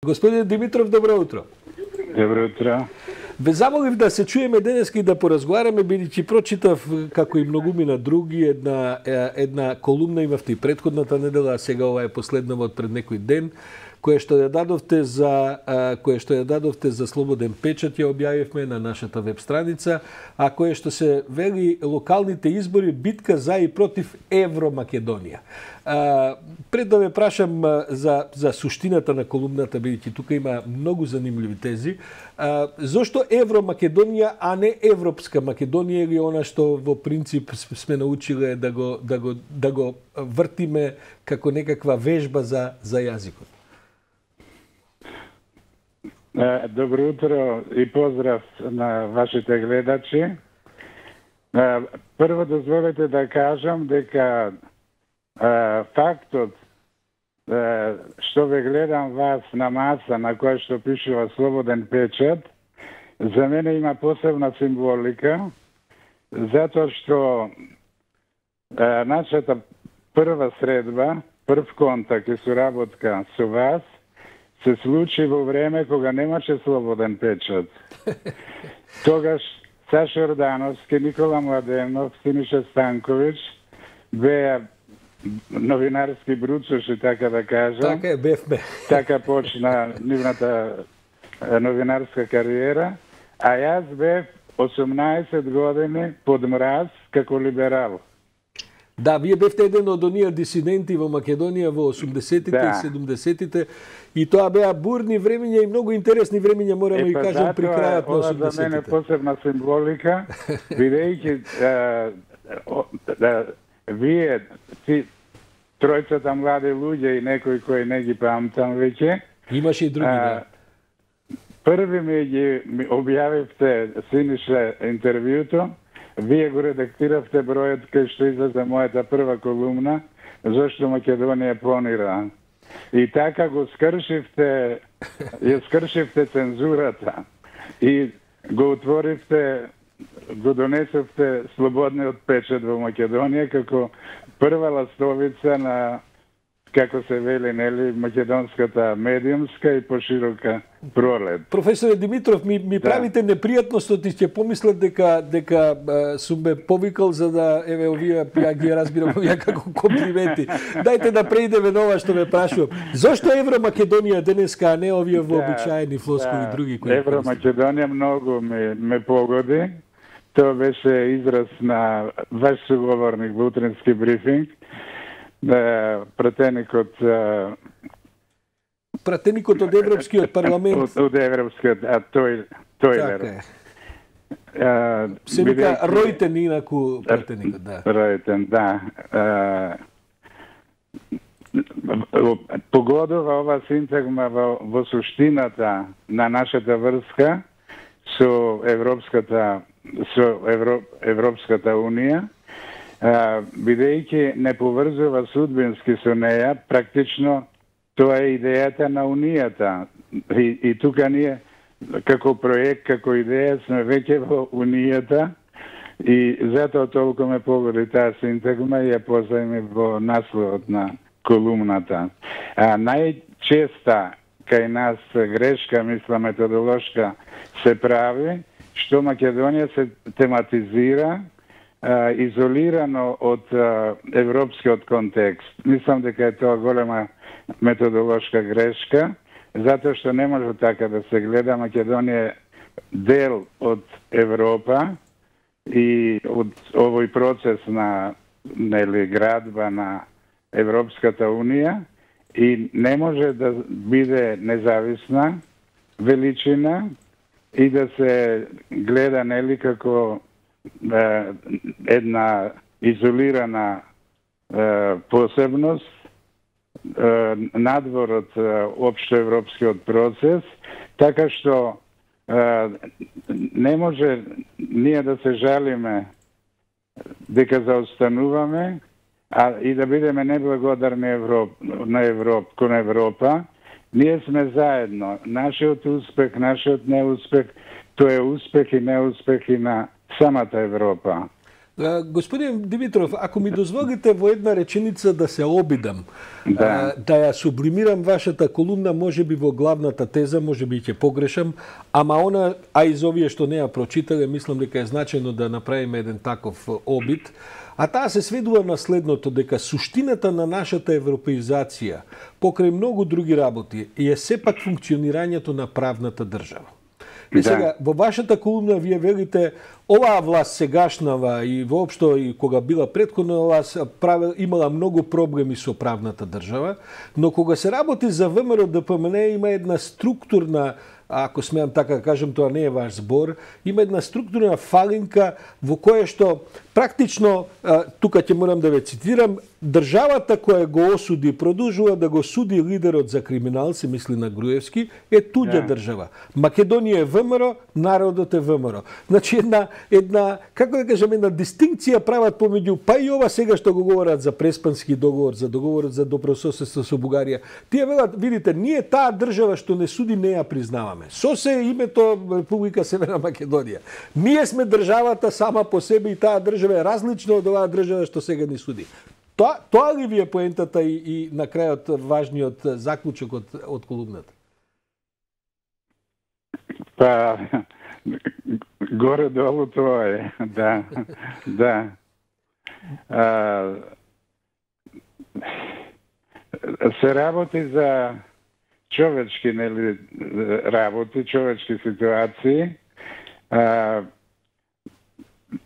Господин Димитров, добро утро. Добро утро. Ве замолив да се чуеме денеска и да поразговараме, бидејќи прочитав, како и многумина други, една колумна имавте и претходната недела, а сега ова е последнава од пред некој ден, која што ја дадовте за Слободен печат, ја објавивме на нашата веб страница, а која што се вели локалните избори битка за и против Евромакедонија. Пред да ве прашам за суштината на колумната, бидејќи тука има многу занимливи тези, зошто Евромакедонија, а не Европска Македонија, или она што во принцип сме научиле да го вртиме како некаква вежба за јазикот? Добро утро и поздрав на вашите гледачи. Прво дозволете да кажам дека фактот што ве гледам вас на маса на која што пишува Слободен печат, за мене има посебна символика, затоа што нашата прва средба, прв контакт и соработка со вас се случи во време кога немаше Слободен печат. Тогаш Саша Ордановски, Никола Младенов, Синиша Станковиќ беа новинарски бруцоши, така да кажам. Така е, бевме. Така почна нивната новинарска кариера, а јас бев 18 години под мраз како либерал. Да, вие бевте еден од оние дисиденти во Македонија во 80-тите и 70-тите, и тоа беа бурни времења и многу интересни времења, морам да кажам, при крајот на 80-тите. Ова за мене посебна символика, бидејќи вие, тројцата млади луѓе и некои кои не ги памтам веќе. Имаше и други, да. Први ми објавивте, Синиша, интервјуто, вие го редактиравте бројот кај што излезе мојата прва колумна, зашто Македонија планира. И така го скршивте, ја скршивте цензурата и го отворивте, го донесовте слободниот печат во Македонија како прва ластовица на, како се вели, нели, македонската медиумска и поширока пролет. Професоре Димитров, ми правите непријатност, и ќе помислат дека сум ме повикал за да, еве, овие, ја ги разбирам овие како комплименти. Дајте да преидеме на ова што ме прашувам. Зошто Евромакедонија денеска, а не овие вообичаени флоскули други кои? Евромакедонија многу ме погоди. Тоа беше израз на ваш суговорник во утрински брифинг, пратеникот од Европскиот парламент. Од Европскиот, тој така е. Се вика Ройтен, инаку пратеникот, да. Ройтен, да. Погодува ова синтагма во суштината на нашата врска со Европската унија, бидејќи не поврзува судбински со неја, практично тоа е идејата на унијата. И тука ние, како проект, како идеја, сме веќе во унијата и затоа толку ме погоди таа синтагма и ја позајме во насловот на колумната. Најчеста кај нас грешка, мисла методолошка, се прави, што Македонија се тематизира изолирано од европскиот контекст. Мислам дека е тоа голема методолошка грешка, затоа што не може така да се гледа. Македонија е дел од Европа и од овој процес на градба на Европската унија и не може да биде независна величина и да се гледа нели како една изолирана посебност надвор од општоевропскиот процес, така што не може ние да се жалиме дека заостануваме, и да бидеме неблагодарни кон Европа. Ние сме заедно. Нашиот успех, нашиот неуспех, тоа е успех и неуспех и на самата Европа. Господин Димитров, ако ми дозволите во една реченица да се обидам, Да. да ја сублимирам вашата колумна, може би во главната теза, може би ќе погрешам, ама она, а из овие што не ја прочитале, мислам дека е значено да направиме еден таков обид, а таа се сведува на следното, дека суштината на нашата европеизација, покрај многу други работи, е сепак функционирањето на правната држава. И сега, во вашата колумна вие велите, оваа власт сегашнава и воопшто и кога била претходна власт имала многу проблеми со правната држава, но кога се работи за ВМРО ДПМН има една структурна, ако смеам така да кажем, тоа не е ваш збор, има една структурна фалинка во која што практично, тука ќе морам да ве цитирам, државата која го осуди, продолжува да го суди лидерот за криминал, се мисли на Груевски, е туѓа држава. Македонија е ВМРО, народот е ВМРО. Значи една како да кажем, една дистинкција прават помеѓу, па и ова сега што го говорат за Преспански договор, за договорот за добрососедство со Бугарија. Тие велат, видите, ние таа држава што не суди не ја признаваме. Со се името Република Северна Македонија. Ние сме државата сама по себе и таа држава е различна од оваа држава што сега ни суди. Тоа ли ви е поентата и на крајот важниот заклучок од колумната? Па, горе-долу тоа е, да. Да. Се работи за човечки работи, човечки ситуации.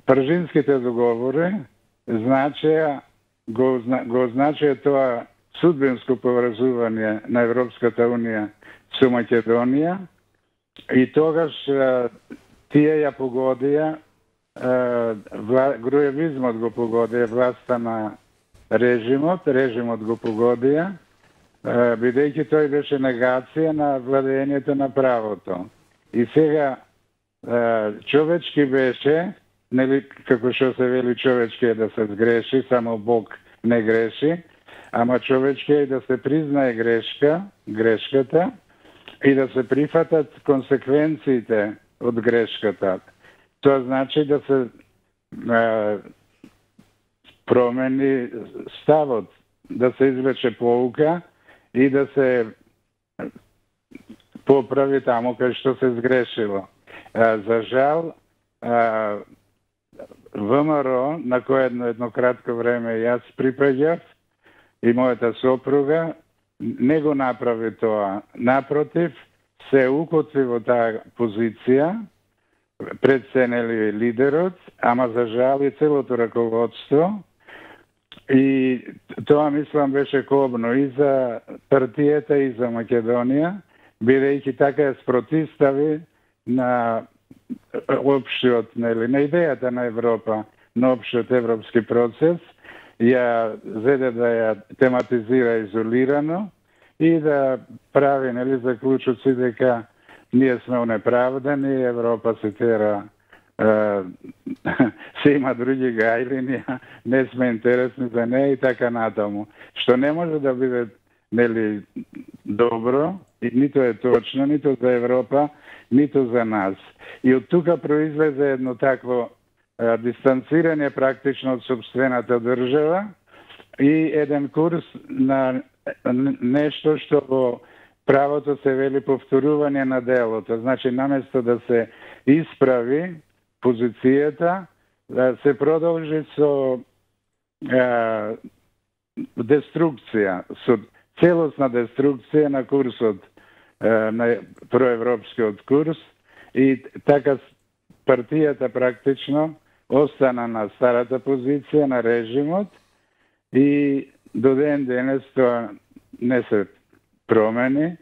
Пржинските договори го означаја тоа судбинско поврзување на Европската Унија со Македонија и тогаш тие ја погодија, груевизмот го погодија, власта на режимот го погодија, бидејќи тој беше негација на владењето на правото. И сега човечки беше, нели, како што се вели, човечки е да се сгреши, само Бог не греши, ама човечки е да се признае грешката и да се прифатат консеквенциите од грешката. Тоа значи да се промени ставот, да се извлече поука и да се поправи таму кај што се сгрешило. За жал, ВМРО, на кој едно кратко време јас припаѓав, и мојата сопруга, не го направи тоа. Напротив, се укотви во таа позиција, предсенели лидерот, ама за жал и целото раководство. И тоа, мислам, беше кобно и за партијата и за Македонија, бидејќи така ја спротистави на општиот, нели, на идејата на Европа, на општиот европски процес, ја зеде да ја тематизира изолирано и да прави, нели, заклучоци дека ние сме унеправдани, Европа се тера, се има други гајлини, не сме интересни за неја и така натаму. Што не може да биде, нели, добро, и нито е точно, нито за Европа, нито за нас. И од тука произлезе едно такво дистанцирање практично од собствената држава и еден курс на нешто што во правото се вели повторување на делото. Значи, наместо да се исправи позицијата, се продолжи со деструкција, со целосна деструкција на курсот, на проевропскиот курс, и така партијата практично остана на старата позиција на режимот и до ден денес тоа не се промени.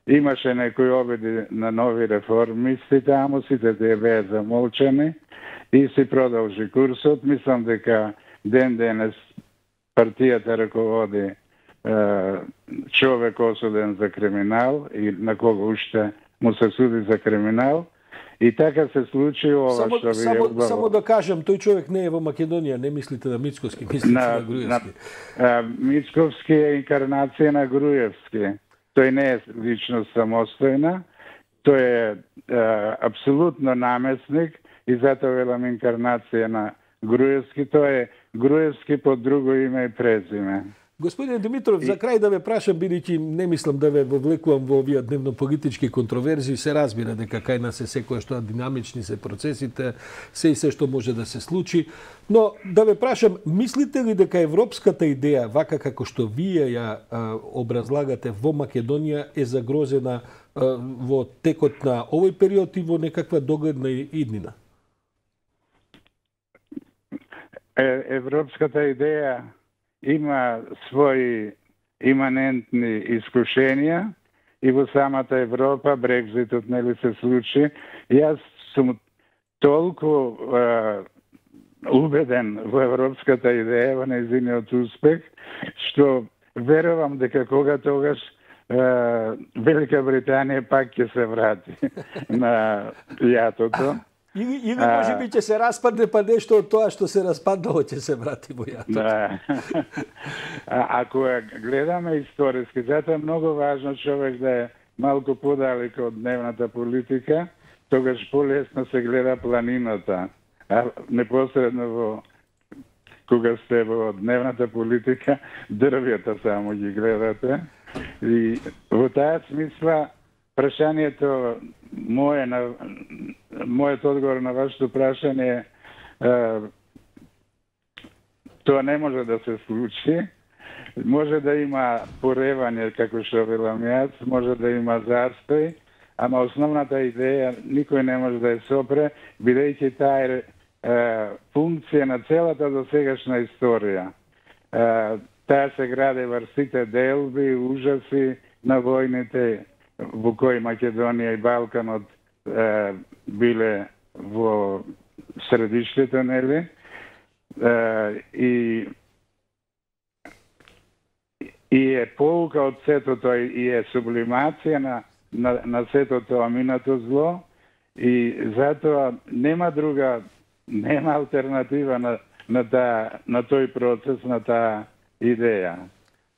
Имаше некои обиди на нови реформисти таму, сите тие беа замолчани и се продолжи курсот. Мислам дека ден денес партијата раководи човек осуден за криминал и на кого уште му се суди за криминал. И така се случи ова што ви убаво. Само да кажем, тој човек не е во Македонија, не мислите на Мицковски, мислите на Груевски. Мицковски е инкарнација на Груевски. Тој не е личност самостојна, тој е апсолутно намесник и затоа велам инкарнација на Груевски, тоа е Груевски под друго име и презиме. Господине Димитров, за крај да ве прашам, бидејќи не мислам да ве вовлекувам во овие дневно-политички контроверзии, се разбира дека кај нас е секое што динамични се процесите, се и се што може да се случи, но да ве прашам, мислите ли дека европската идеја, вака како што вие ја образлагате во Македонија, е загрозена во текот на овој период и во некаква догледна иднина? Европската идеја има своји иманентни искушенија и во самата Европа Брекзитот нели се случи. Јас сум толку убеден во европската идеја, во нејзиниот успех, што верувам дека кога тогаш Велика Британија пак ќе се врати на јатото. Или може би ќе се распадне, па нешто од тоа што се распаднало ќе се врати во јатото. Да. Ако гледаме историски, затоа е многу важно човек да е малку подалеко од дневната политика, тогаш полесно се гледа планината. А непосредно во кога сте во дневната политика, дрвјата само ги гледате. И во таа смисла прашањето мојот одговор на вашето прашање тоа не може да се случи. Може да има поревање, како што велам јас, може да има застој, ама основната идеја никој не може да ја сопре, бидејќи таа е функција на целата досегашна историја. Таа се гради врз сите делби, ужаси на војните во кои Македонија и Балканот биле во средиштето, нели? И е поука од сето тоа и е сублимација на сето тоа минато зло, и затоа нема алтернатива на тој процес, на таа идеја.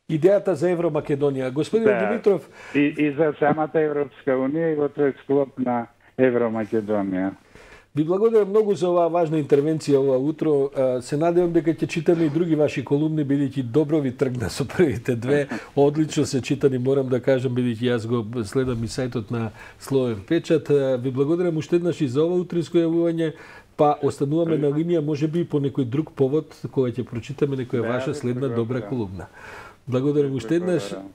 Идејата за Евромакедонија. Господин Димитров... И за самата Европска Унија и во тој склоп на Евромакедонија. Ви благодарам многу за оваа важна интервенција ова утро. Се надевам дека ќе читаме и други ваши колумни, бидејќи добро ви тргна со првите две. Одлично се читани, морам да кажам, бидејќи јас го следам и сајтот на Слоен печат. Ви благодарам уште еднаш и за ова утринско јавување. Па остануваме на линија, можеби по некој друг повод, кога ќе прочитаме некоја ваша следна добра колумна. Благодарам уште еднаш.